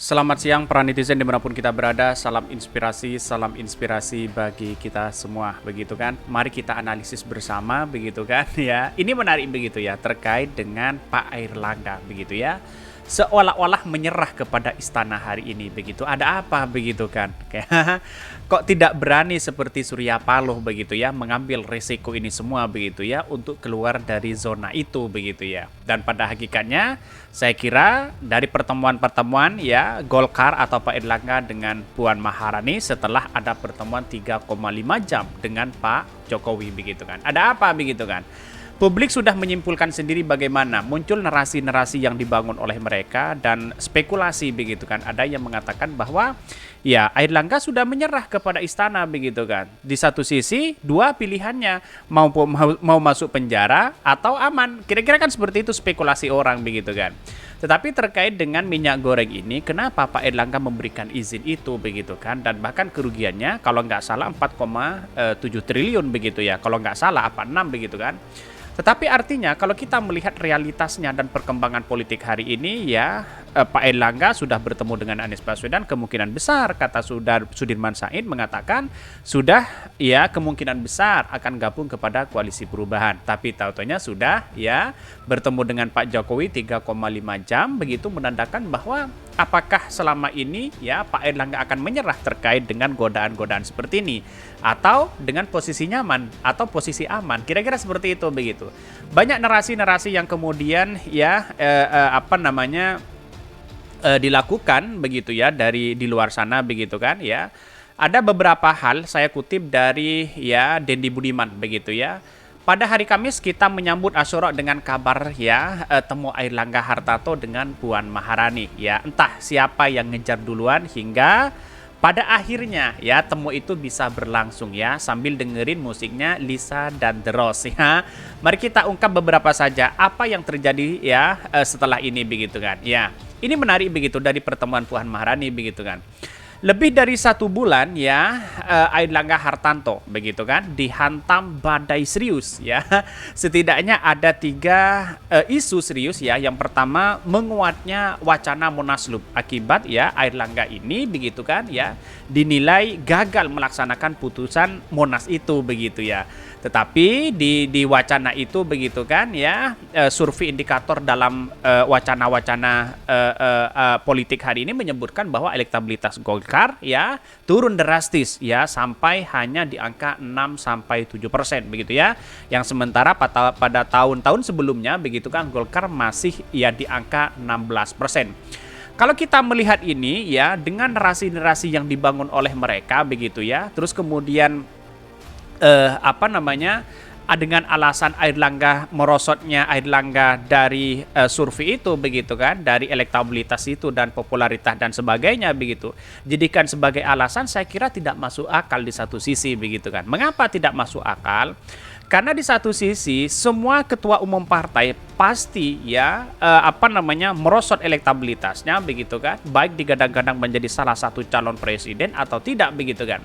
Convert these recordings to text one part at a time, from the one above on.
Selamat siang para netizen dimanapun kita berada, salam inspirasi bagi kita semua, begitu kan? Mari kita analisis bersama, begitu kan? Ya, ini menarik begitu ya, terkait dengan Pak Airlangga, begitu ya. Seolah-olah menyerah kepada istana hari ini, begitu. Ada apa begitu kan? Kayak kok tidak berani seperti Surya Paloh begitu ya, mengambil resiko ini semua begitu ya untuk keluar dari zona itu begitu ya. Dan pada hakikatnya saya kira dari pertemuan-pertemuan ya Golkar atau Pak Erlangga dengan Puan Maharani setelah ada pertemuan 3,5 jam dengan Pak Jokowi begitu kan. Ada apa begitu kan? Publik sudah menyimpulkan sendiri bagaimana muncul narasi-narasi yang dibangun oleh mereka dan spekulasi begitu kan. Ada yang mengatakan bahwa ya Airlangga sudah menyerah kepada istana begitu kan. Di satu sisi dua pilihannya mau masuk penjara atau aman. Kira-kira kan seperti itu spekulasi orang begitu kan. Tetapi terkait dengan minyak goreng ini, kenapa Pak Erlangga memberikan izin itu begitu kan? Dan bahkan kerugiannya kalau nggak salah 4,7 triliun begitu ya. Kalau nggak salah 46 begitu kan. Tetapi artinya kalau kita melihat realitasnya dan perkembangan politik hari ini ya Pak Erlangga sudah bertemu dengan Anies Baswedan, kemungkinan besar kata Sudirman Said mengatakan sudah ya kemungkinan besar akan gabung kepada koalisi perubahan. Tapi tahu-taunya sudah ya bertemu dengan Pak Jokowi 3,5 jam, begitu menandakan bahwa apakah selama ini ya Pak Erlangga akan menyerah terkait dengan godaan-godaan seperti ini atau dengan posisi nyaman atau posisi aman, kira-kira seperti itu begitu. Banyak narasi-narasi yang kemudian ya dilakukan begitu ya dari di luar sana begitu kan ya. Ada beberapa hal saya kutip dari ya Dendi Budiman begitu ya. Pada hari Kamis kita menyambut Asyura dengan kabar ya temu Airlangga Hartarto dengan Puan Maharani ya. Entah siapa yang ngejar duluan hingga pada akhirnya ya temu itu bisa berlangsung ya sambil dengerin musiknya Lisa dan The Rose ya. Mari kita ungkap beberapa saja apa yang terjadi ya setelah ini begitu kan. Ya, ini menarik begitu dari pertemuan Puan Maharani begitu kan. Lebih dari 1 bulan ya Airlangga Hartarto begitu kan dihantam badai serius ya. Setidaknya ada 3 isu serius ya. Yang pertama menguatnya wacana Munaslup akibat ya Airlangga ini begitu kan ya dinilai gagal melaksanakan putusan Monas itu begitu ya. Tetapi di wacana itu begitu kan ya survei indikator dalam wacana-wacana politik hari ini menyebutkan bahwa elektabilitas Golkar ya turun drastis ya sampai hanya di angka 6-7% begitu ya. Yang sementara pada tahun-tahun sebelumnya begitu kan Golkar masih ya di angka 16%. Kalau kita melihat ini ya dengan narasi-narasi yang dibangun oleh mereka begitu ya, terus kemudian dengan alasan Airlangga merosotnya Airlangga dari survei itu begitu kan, dari elektabilitas itu dan popularitas dan sebagainya begitu. Jadikan sebagai alasan saya kira tidak masuk akal di satu sisi begitu kan. Mengapa tidak masuk akal? Karena di satu sisi semua ketua umum partai pasti ya merosot elektabilitasnya begitu kan, baik digadang-gadang menjadi salah satu calon presiden atau tidak begitu kan.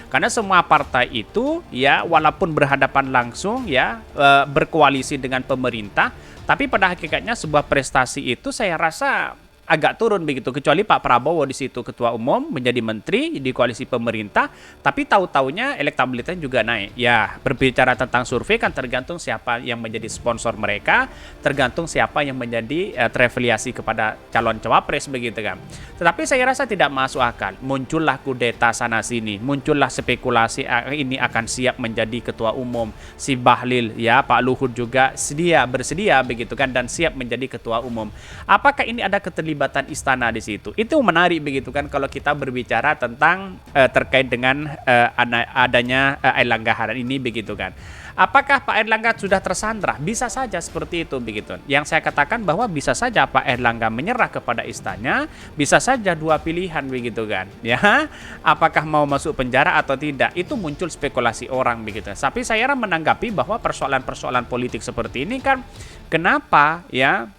Karena semua partai itu ya walaupun berhadapan langsung ya berkoalisi dengan pemerintah, tapi pada hakikatnya sebuah prestasi itu saya rasa agak turun begitu, kecuali Pak Prabowo di situ ketua umum menjadi menteri di koalisi pemerintah, tapi tahu-taunya elektabilitasnya juga naik. Ya, berbicara tentang survei kan tergantung siapa yang menjadi sponsor mereka, tergantung siapa yang menjadi terafiliasi kepada calon cawapres begitu kan. Tetapi saya rasa tidak masuk akal. Muncullah kudeta sana sini, muncullah spekulasi ini akan siap menjadi ketua umum, si Bahlil ya, Pak Luhut juga bersedia begitu kan dan siap menjadi ketua umum. Apakah ini ada keterlibatan istana di situ? Itu menarik begitu kan kalau kita berbicara tentang terkait dengan adanya Airlangga hari ini begitu kan. Apakah Pak Erlangga sudah tersandra? Bisa saja seperti itu begitu. Yang saya katakan bahwa bisa saja Pak Erlangga menyerah kepada istana, bisa saja dua pilihan begitu kan. Ya, apakah mau masuk penjara atau tidak? Itu muncul spekulasi orang begitu. Tapi saya menanggapi bahwa persoalan-persoalan politik seperti ini kan kenapa ya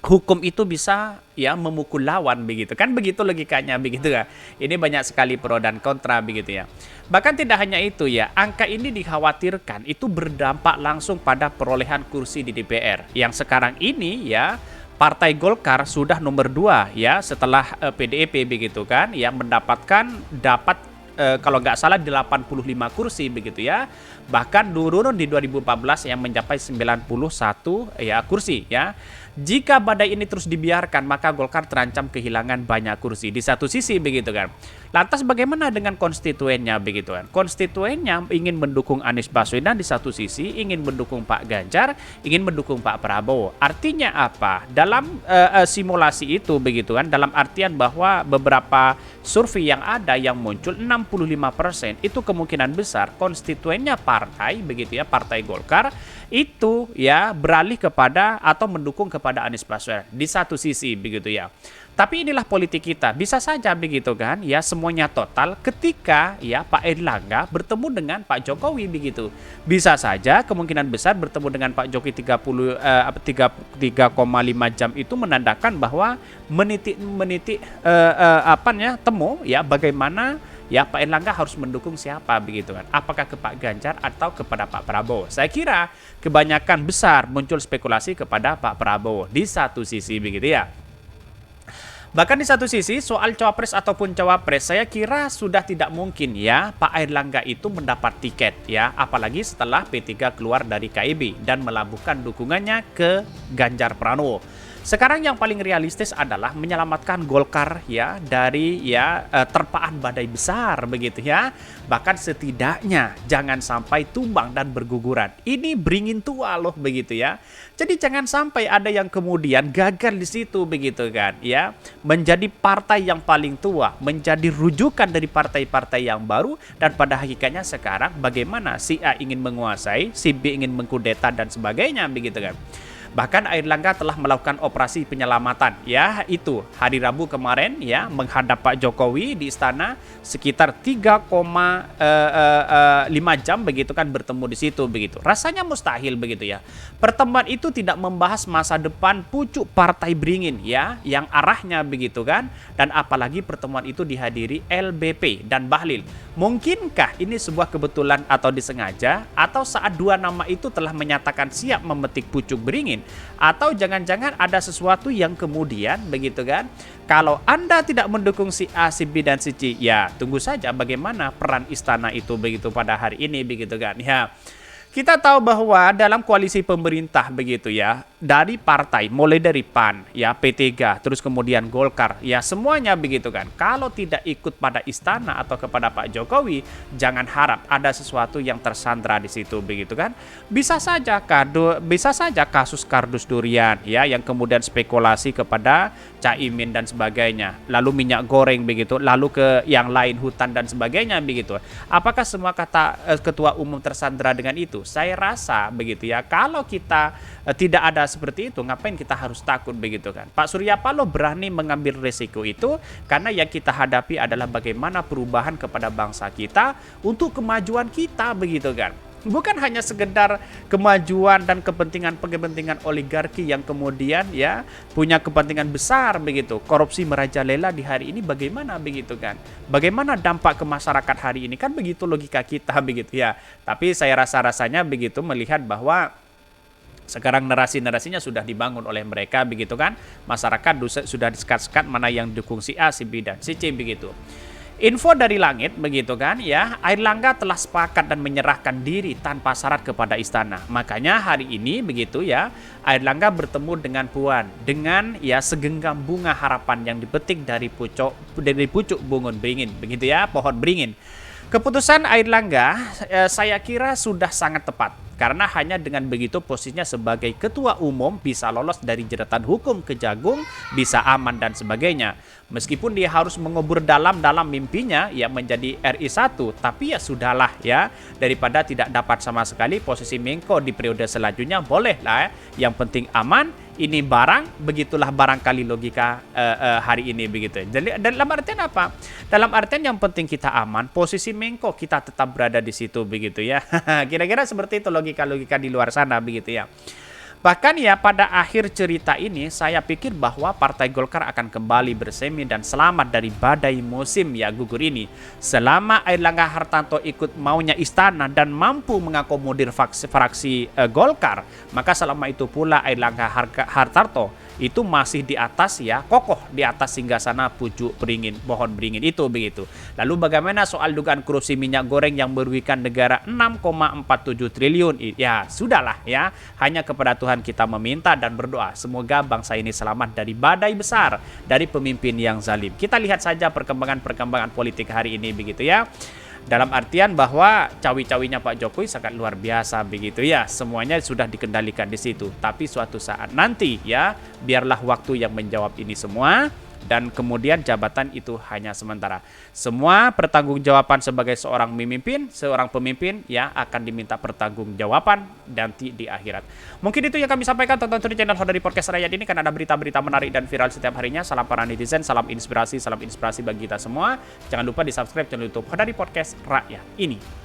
hukum itu bisa ya memukul lawan begitu kan, begitu logikanya begitu ya. Ini banyak sekali pro dan kontra begitu ya. Bahkan tidak hanya itu ya, angka ini dikhawatirkan itu berdampak langsung pada perolehan kursi di DPR yang sekarang ini ya Partai Golkar sudah nomor 2 ya setelah PDIP begitu kan, yang dapat kalau nggak salah 85 kursi begitu ya. Bahkan turun di 2014 yang mencapai 91 ya kursi ya. Jika badai ini terus dibiarkan, maka Golkar terancam kehilangan banyak kursi di satu sisi begitu kan. Lantas bagaimana dengan konstituennya begitu kan? Konstituennya ingin mendukung Anies Baswedan di satu sisi, ingin mendukung Pak Ganjar, ingin mendukung Pak Prabowo. Artinya apa? Dalam simulasi itu begitu kan, dalam artian bahwa beberapa survei yang ada yang muncul 65% itu kemungkinan besar konstituennya partai begitu ya, Partai Golkar itu ya beralih kepada atau mendukung kepada Anies Baswedan di satu sisi begitu ya. Tapi inilah politik kita, bisa saja begitu kan ya, semuanya total ketika ya Pak Erlangga bertemu dengan Pak Jokowi begitu. Bisa saja kemungkinan besar bertemu dengan Pak Jokowi 3,5 jam itu menandakan bahwa menitik temu ya bagaimana ya Pak Erlangga harus mendukung siapa begitu kan. Apakah ke Pak Ganjar atau kepada Pak Prabowo? Saya kira kebanyakan besar muncul spekulasi kepada Pak Prabowo di satu sisi begitu ya. Bahkan di satu sisi soal cawapres ataupun cawapres, saya kira sudah tidak mungkin ya Pak Erlangga itu mendapat tiket ya, apalagi setelah P3 keluar dari KIB dan melabuhkan dukungannya ke Ganjar Pranowo. Sekarang yang paling realistis adalah menyelamatkan Golkar ya dari ya terpaan badai besar begitu ya. Bahkan setidaknya jangan sampai tumbang dan berguguran. Ini beringin tua loh begitu ya. Jadi jangan sampai ada yang kemudian gagal di situ begitu kan ya. Menjadi partai yang paling tua, menjadi rujukan dari partai-partai yang baru, dan pada hakikatnya sekarang bagaimana si A ingin menguasai, si B ingin mengkudeta dan sebagainya begitu kan. Bahkan Airlangga telah melakukan operasi penyelamatan ya, itu hari Rabu kemarin ya, menghadap Pak Jokowi di istana sekitar 3,5 jam begitu kan bertemu di situ begitu. Rasanya mustahil begitu ya. Pertemuan itu tidak membahas masa depan pucuk partai beringin ya, yang arahnya begitu kan, dan apalagi pertemuan itu dihadiri LBP dan Bahlil. Mungkinkah ini sebuah kebetulan atau disengaja, atau saat dua nama itu telah menyatakan siap memetik pucuk beringin? Atau jangan-jangan ada sesuatu yang kemudian begitu kan, kalau Anda tidak mendukung si A, si B dan si C, ya tunggu saja bagaimana peran istana itu begitu pada hari ini begitu kan ya. Kita tahu bahwa dalam koalisi pemerintah begitu ya, dari partai mulai dari PAN ya, P3 terus kemudian Golkar ya, semuanya begitu kan. Kalau tidak ikut pada istana atau kepada Pak Jokowi, jangan harap ada sesuatu yang tersandra di situ begitu kan. Bisa saja kasus kardus durian ya, yang kemudian spekulasi kepada Caimin dan sebagainya, lalu minyak goreng begitu, lalu ke yang lain hutan dan sebagainya begitu. Apakah semua kata ketua umum tersandra dengan itu? Saya rasa begitu ya, kalau kita tidak ada seperti itu, ngapain kita harus takut begitu kan. Pak Surya Paloh berani mengambil resiko itu karena yang kita hadapi adalah bagaimana perubahan kepada bangsa kita untuk kemajuan kita begitu kan. Bukan hanya sekedar kemajuan dan kepentingan oligarki yang kemudian ya punya kepentingan besar begitu. Korupsi merajalela di hari ini bagaimana begitu kan. Bagaimana dampak ke masyarakat hari ini, kan begitu logika kita begitu ya. Tapi saya rasanya begitu melihat bahwa sekarang narasi-narasinya sudah dibangun oleh mereka begitu kan. Masyarakat sudah disekat-sekat mana yang dukung si A, si B dan si C begitu. Info dari langit begitu kan ya, Airlangga telah sepakat dan menyerahkan diri tanpa syarat kepada istana. Makanya hari ini begitu ya, Airlangga bertemu dengan Puan dengan ya segenggam bunga harapan yang dipetik dari pucuk bungun beringin begitu ya, pohon beringin. Keputusan Airlangga saya kira sudah sangat tepat. Karena hanya dengan begitu posisinya sebagai ketua umum bisa lolos dari jeratan hukum Kejagung, bisa aman dan sebagainya. Meskipun dia harus mengubur dalam mimpinya ya menjadi RI1, tapi ya sudahlah ya, daripada tidak dapat sama sekali posisi Menko di periode selanjutnya, boleh lah ya. Yang penting aman. Ini barang, begitulah barangkali logika hari ini begitu. Jadi dalam artian apa? Dalam artian yang penting kita aman, posisi Menko kita tetap berada di situ begitu ya. Kira-kira seperti itu logika-logika di luar sana begitu ya. Bahkan ya pada akhir cerita ini saya pikir bahwa Partai Golkar akan kembali bersemi dan selamat dari badai musim ya gugur ini. Selama Airlangga Hartarto ikut maunya istana dan mampu mengakomodir fraksi Golkar, maka selama itu pula Airlangga Hartarto itu masih di atas ya, kokoh di atas singgasana pucuk beringin, pohon beringin itu begitu. Lalu bagaimana soal dugaan korupsi minyak goreng yang merugikan negara 6,47 triliun? Ya, sudahlah ya. Hanya kepada Tuhan kita meminta dan berdoa semoga bangsa ini selamat dari badai besar dari pemimpin yang zalim. Kita lihat saja perkembangan politik hari ini begitu ya. Dalam artian bahwa cawi-cawinya Pak Jokowi sangat luar biasa begitu ya. Semuanya sudah dikendalikan di situ. Tapi suatu saat nanti ya, biarlah waktu yang menjawab ini semua. Dan kemudian jabatan itu hanya sementara. Semua pertanggungjawaban sebagai seorang pemimpin ya akan diminta pertanggungjawaban nanti di akhirat. Mungkin itu yang kami sampaikan. Tonton terus channel Hodari Podcast Rakyat ini karena ada berita-berita menarik dan viral setiap harinya. Salam para netizen, salam inspirasi bagi kita semua. Jangan lupa di subscribe channel YouTube Hodari Podcast Rakyat ini.